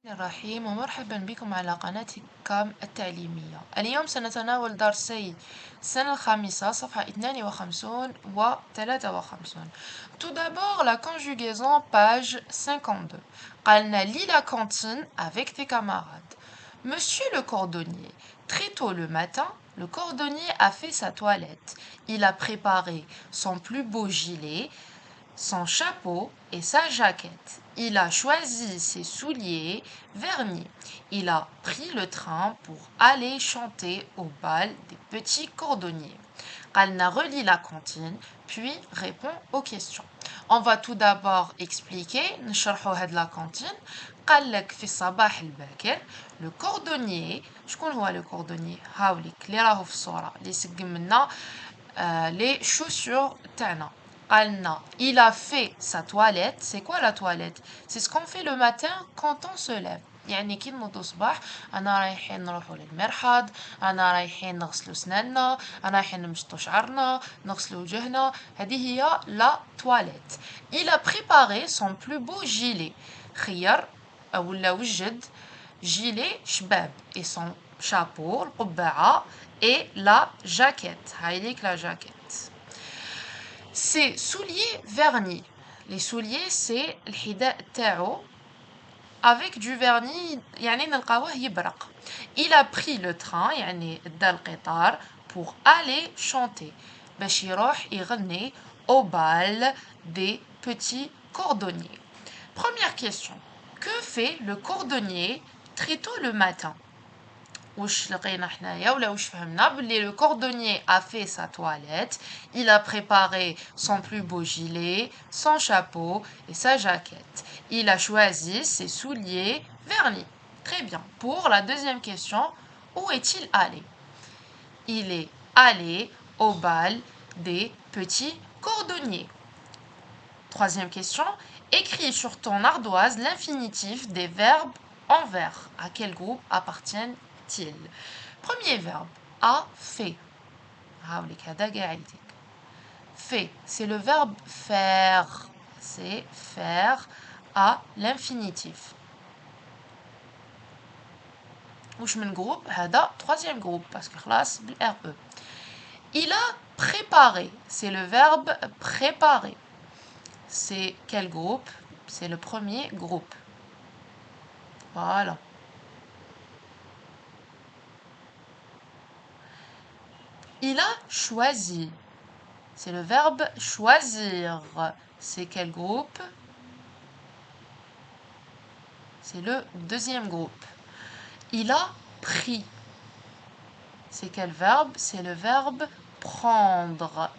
الرحيم ومرحبا بكم على قناتكم التعليمية. اليوم سنتناول درسي السنة الخامسة صفحة 52 و 53. Tout d'abord, la conjugaison, page 52. قالنا lis la cantine avec tes camarades. Monsieur le cordonnier, très tôt le matin, le cordonnier a fait sa toilette. Il a préparé son plus beau gilet, son chapeau et sa jaquette. Il a choisi ses souliers vernis. Il a pris le train pour aller chanter au bal des petits cordonniers. Qalna relie la cantine, puis répond aux questions. On va tout d'abord expliquer نشرحوا هاد la cantine. قالك في الصباح الباكر le cordonnier. شكون هو le cordonnier؟ هاوليك اللي راهو في الصورة اللي يسقم لنا les chaussures تاعنا. Il a fait sa toilette. C'est quoi la toilette? C'est ce qu'on fait le matin quand on se lève. يعني كي نوضو صباح انا رايحين نروحو للمرحاض، انا رايحين نغسلو سناننا، انا رايحين نمشطو شعرنا، نغسلو وجهنا. هذه هي لا تواليت. Il a préparé son plus beau gilet. خير ولا وجد gilet شباب et son chapeau القبعة et la jaquette. هايليك la jaquette. Ses souliers vernis. Les souliers c'est الحذاء تاعو avec du vernis يعني نلقاوه يبرق. Il a pris le train يعني دا القطار pour aller chanter باش يروح يغني au bal des petits cordonniers. Première question. Que fait le cordonnier très tôt le matin? واش لقينا حنايا ولا واش فهمنا بلي le cordonnier a fait sa toilette, il a préparé son plus beau gilet, son chapeau et sa jaquette. Il a choisi ses souliers vernis. Très bien. Pour la deuxième question, où est-il allé? Il est allé au bal des petits cordonniers. Troisième question. Écris sur ton ardoise l'infinitif des verbes en vers. À quel groupe appartiennent-ils? Premier verbe, a fait. Fait, c'est le verbe faire. C'est faire à l'infinitif. Ouch من groupe هذا troisième groupe parce que خلاص بالRE. Il a préparé, c'est le verbe préparer. C'est quel groupe? C'est le premier groupe. Voilà. Il a choisi. C'est le verbe choisir. C'est quel groupe? C'est le deuxième groupe. Il a pris. C'est quel verbe? C'est le verbe prendre.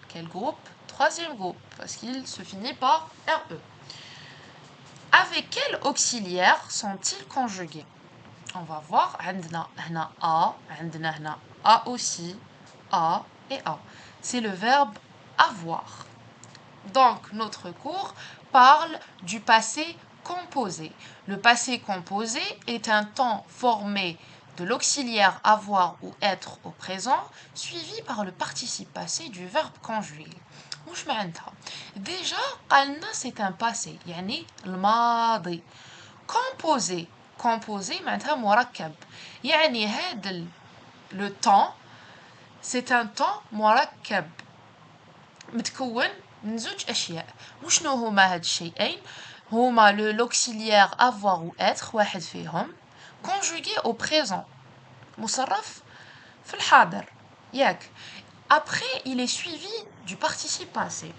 Quel groupe? Troisième groupe, parce qu'il se finit par RE. Avec quel auxiliaire sont-ils conjugués? On va voir. عندنا هنا A, عندنا هنا A aussi, A et A. C'est le verbe avoir. Donc, notre cours parle du passé composé. Le passé composé est un temps formé de l'auxiliaire avoir ou être au présent, suivi par le participe passé du verbe conjugué. وش معناتها؟ Déjà, قالنا c'est un passé, يعني الماضي. Composé. Composé معناتها مركب. يعني هذا le temps, c'est un temps مركب. متكون من زوج أشياء. وشنو هما هاد الشيئين؟ هما l'auxiliaire avoir ou être واحد فيهم conjugué au présent مصرف في الحاضر ياك. Après il est suivi du participe passé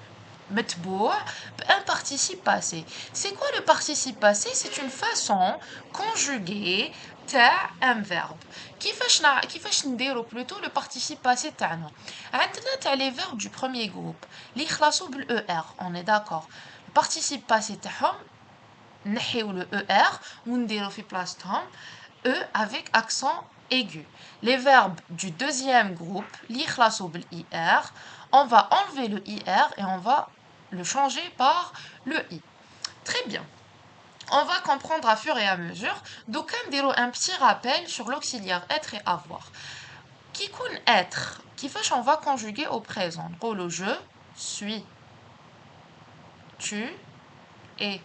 متبوع بun participe passé. C'est quoi le participe passé? C'est une façon conjuguée تاع un verbe. كيفاش نديرو plutôt le participe passé تاعنا؟ عندنا تاع les verbes du premier groupe اللي يخلصوا بالER. On est d'accord. Le participe passé تاعهم نحيو le ER ونديرو في بلاصتهم E avec accent aigu. Les verbes du deuxième groupe اللي يخلصوا بالIR, on va enlever le IR et on va le changer par le I. Très bien. On va comprendre à fur et à mesure. Donc, un petit rappel sur l'auxiliaire être et avoir. Qui kun être? Qui fait on va conjuguer au présent. Le je suis, tu et.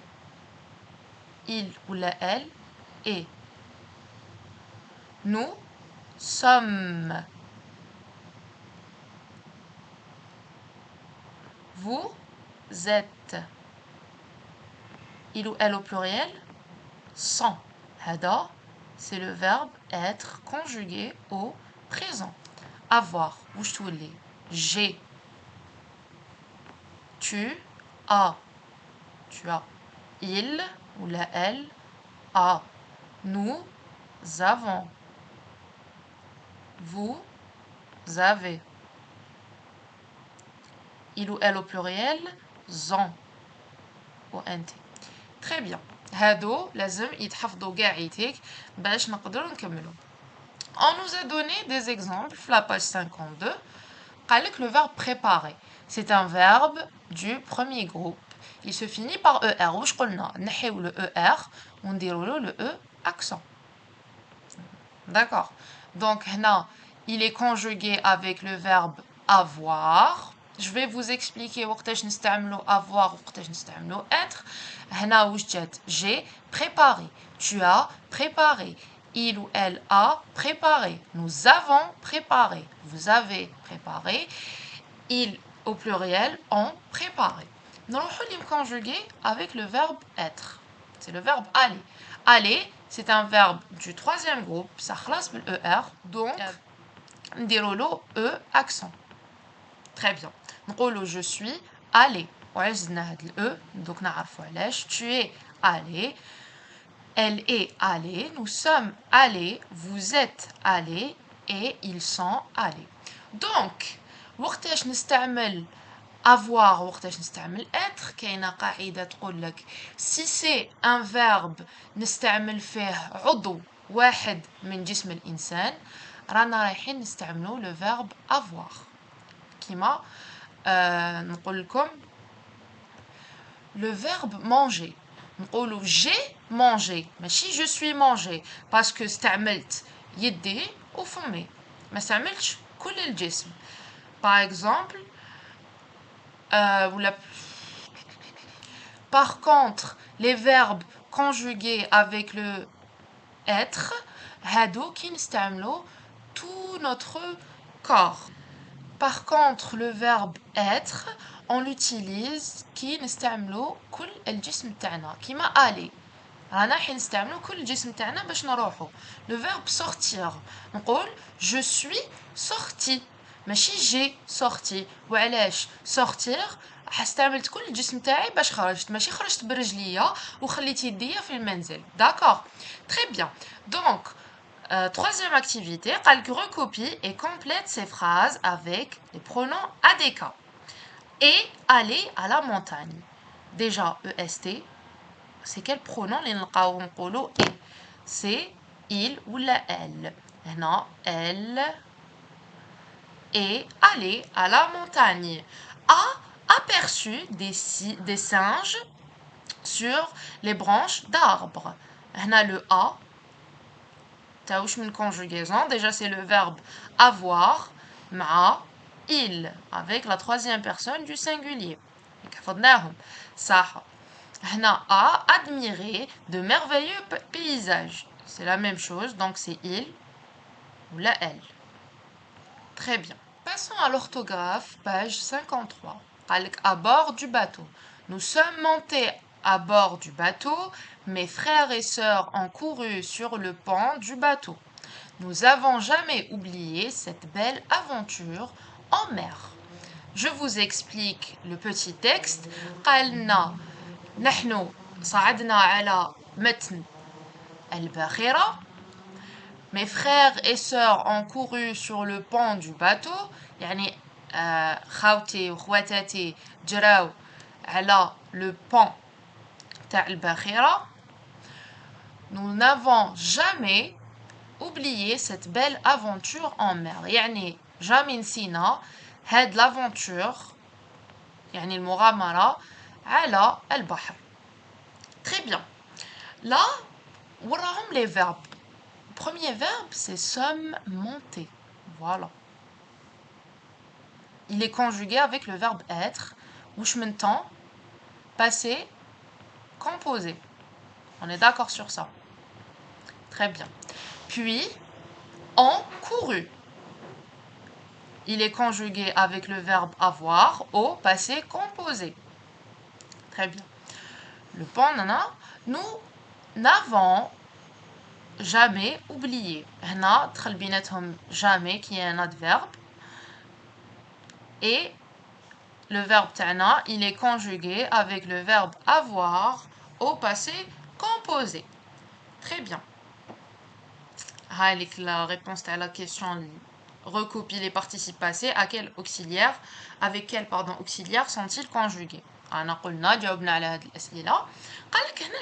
Il ou la elle est. Nous sommes. Vous êtes. Il ou elle au pluriel sont. Hada, c'est le verbe être conjugué au présent. Avoir. J'ai. Tu as. Tu as. Il ou la elle a. Nous avons. Vous avez. Il ou elle au pluriel ont. Ou انت. Très bien. هادو لازم يتحفظوا قاعيتك باش نقدروا نكملوا. On nous a donné des exemples sur la page 52. قال لك le verbe préparer. C'est un verbe du premier groupe. Il se finit par ER. واش قلنا نحيو le ER ونديروا له le E accent. D'accord. Donc هنا il est conjugué avec le verbe avoir. Je vais vous expliquer وقتاش نستعملوا avoir وقتاش نستعملوا être. هنا واش جات j'ai préparé. Tu as préparé. Il ou elle a préparé. Nous avons préparé. Vous avez préparé. Ils au pluriel ont préparé. Nous allons conjuguer avec le verbe être. C'est le verbe aller. Aller, c'est un verbe du troisième groupe. Ça classe le ER. Donc, on dit le E accent. Très bien. نقولوا je suis allé. وعزنا هاد الE. Donc, نعرفوا علاش. Tu es allé. Elle est allée. Nous sommes allés. Vous êtes allés. Et ils sont allés. Donc, وقتاش نستعمل avoir وقتاش نستعمل être كاينه قاعده تقول لك si c'est un verbe نستعمل فيه عضو واحد من جسم الانسان رانا رايحين نستعملوا le verbe avoir كيما نقول لكم le verbe manger نقولوا j'ai mangé ماشي je suis mangé parce que استعملت يدي وفمي ما استعملتش كل الجسم. Par exemple, par contre, les verbes conjugués avec le être, هادو كي نستعملو tout notre corps. Par contre, le verbe être, on l'utilise كي نستعملو كل الجسم تاعنا كيما aller. رانا حين نستعملو كل الجسم تاعنا باش نروحو. Le verbe sortir, نقول je suis sorti. ماشي جي sorti. وعلاش sortir استعملت كل الجسم تاعي باش خرجت ماشي خرجت برجليا وخليت يديا في المنزل. D'accord. Très bien. Donc troisième activité, قالك recopie et complète ces phrases avec les pronoms ADK. Et aller à la montagne. Déjà EST. C'est quel pronom اللي نلقاو نقولوا et c'est il ou la elle. هنا elle est allée à la montagne. A aperçu des singes sur les branches d'arbres. هنا le a تاوش من conjugaison. Déjà c'est le verbe avoir مع il avec la troisième personne du singulier. حفظناهم صح. هنا a admiré de merveilleux paysages. C'est la même chose, donc c'est il ou la elle. Très bien. Passons à l'orthographe, page 53. À bord du bateau. Nous sommes montés à bord du bateau. Mes frères et sœurs ont couru sur le pont du bateau. Nous n'avons jamais oublié cette belle aventure en mer. Je vous explique le petit texte. قالنا نحن صعدنا على متن الباخرة. Mes frères et sœurs ont couru sur le pont du bateau. يعني خاوتي وخواتاتي جراو على le pont تاع الباخرة. Nous n'avons jamais oublié cette belle aventure en mer. يعني jamais نسينا هاد l'aventure يعني المغامرة على البحر. Très bien. Là, وراهم les verbes. Le premier verbe, c'est sommes monter. Voilà. Il est conjugué avec le verbe être. Ouch من temps, passé, composé. On est d'accord sur ça. Très bien. Puis, ont couru. Il est conjugué avec le verbe avoir au passé composé. Très bien. Le point nana, nous n'avons jamais oublié. هنا دخل بيناتهم jamais qui est un adverbe. Et le verbe تاعنا, il est conjugué avec le verbe avoir au passé composé. Très bien. Avec la réponse à la question, recopie les participes passés. À quel auxiliaire, avec quel auxiliaire sont-ils conjugués?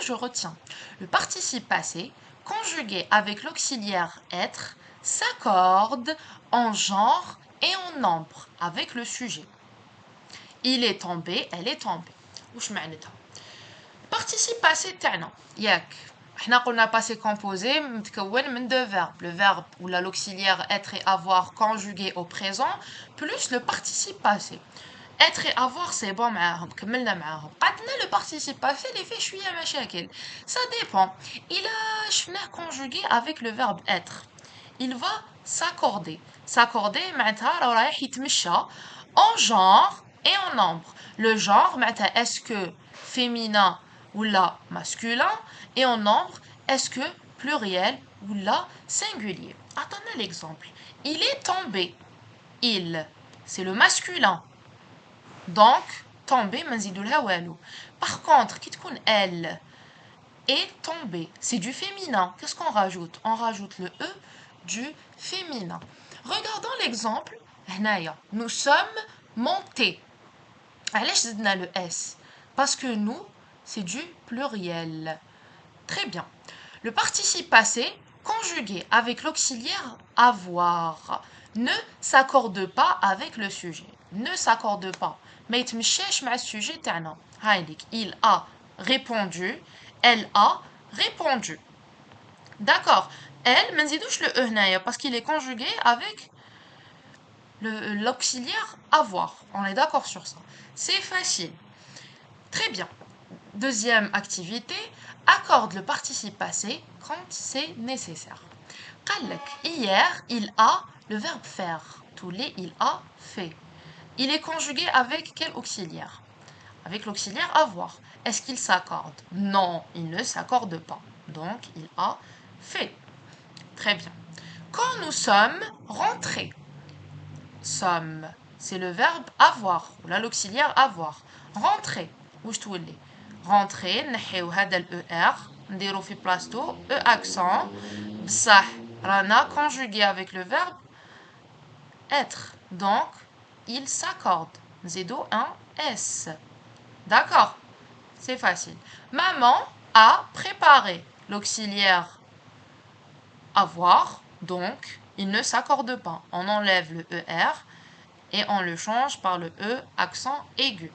Je retiens. Le participe passé conjugué avec l'auxiliaire être s'accorde en genre et en nombre avec le sujet. Il est tombé, elle est tombée. وش معناتها؟ Participe passé تاعنا ياك احنا قلنا passé composé متكون من deux verbes, le verbe ou l'auxiliaire être et avoir conjugué au présent plus le participe passé. Être et avoir c'est bon معاهم كملنا معاهم. قعدنا le participe passé اللي فيه شويه مشاكل. Ça dépend. Il a شفناه conjugué avec le verbe être. Il va s'accorder. S'accorder معناتها راه رايح يتمشى en genre et en nombre. Le genre معناتها est-ce que féminin ou là masculin et en nombre est-ce que pluriel ou là singulier. Attendez l'exemple. Il est tombé. Il c'est le masculin. Donc tombé ما نزيدولها والو. Par contre كي تكون elle est tombée, c'est du féminin. Qu'est-ce qu'on rajoute? On rajoute le e du féminin. Regardons l'exemple. Nous sommes montés. علاش زدنا le s? Parce que nous, c'est du pluriel. Très bien. Le participe passé, conjugué avec l'auxiliaire avoir, ne s'accorde pas avec le sujet. Ne s'accorde pas. Mais يتمشاش مع الsujet تاعنا. Il a répondu, elle a répondu. D'accord. Elle, ما نزيدوش le e هنايا parce qu'il est conjugué avec l'auxiliaire avoir. On est d'accord sur ça. C'est facile. Très bien. Deuxième activité, accorde le participe passé quand c'est nécessaire. Hier, il a le verbe faire. Tous les il a fait. Il est conjugué avec quel auxiliaire? Avec l'auxiliaire avoir. Est-ce qu'il s'accorde? Non, il ne s'accorde pas. Donc, il a fait. Très bien. Quand nous sommes rentrés, sommes, c'est le verbe avoir, ou là l'auxiliaire avoir. Rentrer. واش تولي rentrer نحيو هذا ال er نديرو في بلاصتو e accent بصح رانا conjugué avec le verbe être. Donc il s'accorde. نزيدو un s. D'accord? C'est facile. Maman a préparé. L'auxiliaire avoir, donc il ne s'accorde pas. On enlève le er et on le change par le e accent aigu.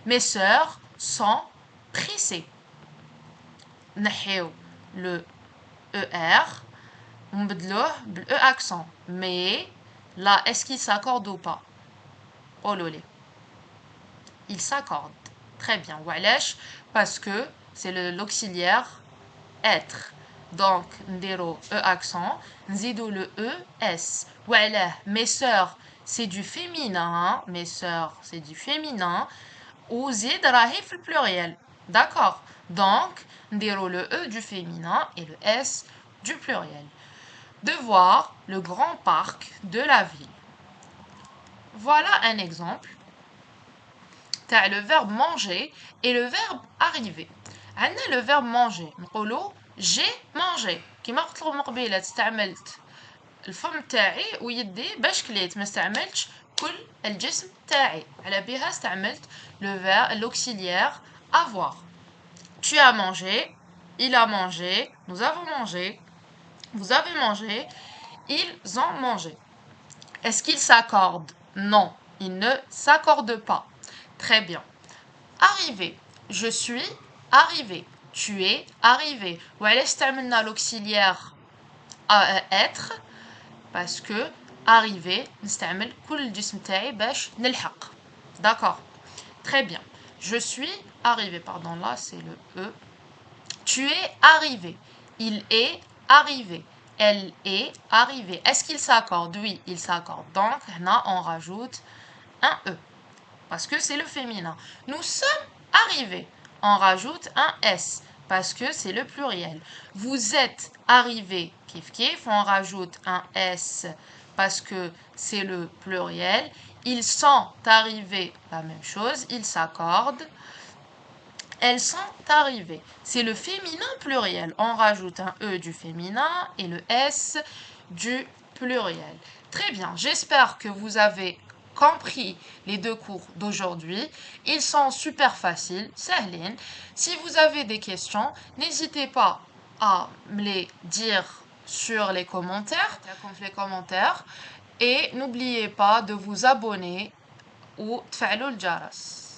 Mes sœurs sont pressées. نحيو le er ونبدلوه بال e accent. Mais là, est-ce qu'il s'accorde ou pas? Oh lolé. Il s'accorde. Très bien. وعلاش? Parce que c'est l'auxiliaire être. Donc, نديرو e accent, نزيدو le e s. وعلاه mes sœurs c'est du féminin, mes sœurs c'est du féminin, ou zid راهي في pluriel. D'accord? Donc, نديرو le e du féminin et le s du pluriel. De voir le grand parc de la ville. Voilà un exemple. T'as le verbe manger et le verbe arriver. عندنا le verbe manger. نقولو j'ai mangé. كيما قلت لكم قبيله استعملت الفم تاعي ويدي باش كليت ما استعملتش كل الجسم تاعي. على بها استعملت le verbe l'auxiliaire avoir. Tu as mangé, il a mangé, nous avons mangé, vous avez mangé, ils ont mangé. Est-ce qu'ils s'accordent? Non, ils ne s'accordent pas. Très bien. Arrivé. Je suis arrivé. Tu es arrivé. وعلاش استعملنا l'auxiliaire être? Parce que arrivé نستعمل كل الجسم تاعي باش نلحق. D'accord. Très bien. Je suis arrivé. Pardon, là c'est le e Tu es arrivé. Il est arrivé. Elle est arrivée. Est-ce qu'ils s'accordent? Oui, ils s'accordent. Donc, là, on rajoute un E. Parce que c'est le féminin. Nous sommes arrivés. On rajoute un S. Parce que c'est le pluriel. Vous êtes arrivés. Kif kif. On rajoute un S. Parce que c'est le pluriel. Ils sont arrivés. La même chose. Ils s'accordent. Elles sont arrivées. C'est le féminin pluriel. On rajoute un E du féminin et le S du pluriel. Très bien. J'espère que vous avez compris les deux cours d'aujourd'hui. Ils sont super faciles, sahlin. Si vous avez des questions, n'hésitez pas à me les dire sur les commentaires, et n'oubliez pas de vous abonner ou تفعلوا الجرس.